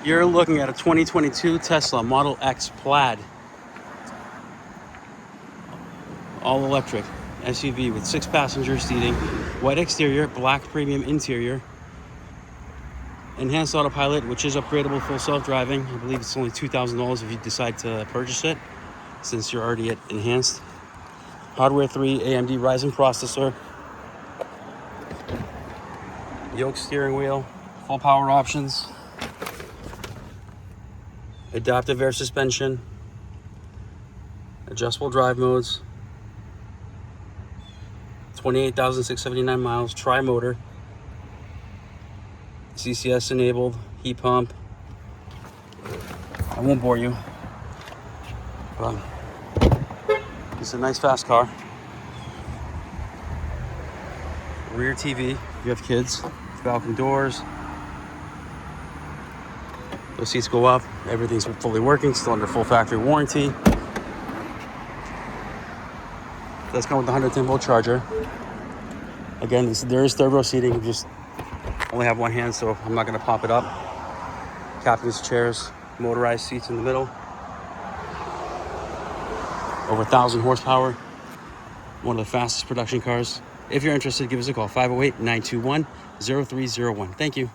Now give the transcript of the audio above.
You're looking at a 2022 Tesla Model X Plaid. All electric SUV with 6 passenger seating, white exterior, black premium interior, enhanced autopilot, which is upgradable, full self-driving. I believe it's only $2,000 if you decide to purchase it, since you're already at enhanced. Hardware 3, AMD Ryzen Processor, Yoke Steering Wheel, full power options, adaptive air suspension, adjustable drive modes, 28,679 miles, tri-motor, CCS enabled, heat pump. I won't bore you, but it's a nice fast car. Rear TV, if you have kids, Falcon doors. Those seats go up, everything's fully working, still under full factory warranty. It does come with the 110 volt charger. Again, there is third row seating, you just only have one hand, so I'm not gonna pop it up. Captain's chairs, motorized seats in the middle. Over 1,000 horsepower. One of the fastest production cars. If you're interested, give us a call, 508-921-0301. Thank you.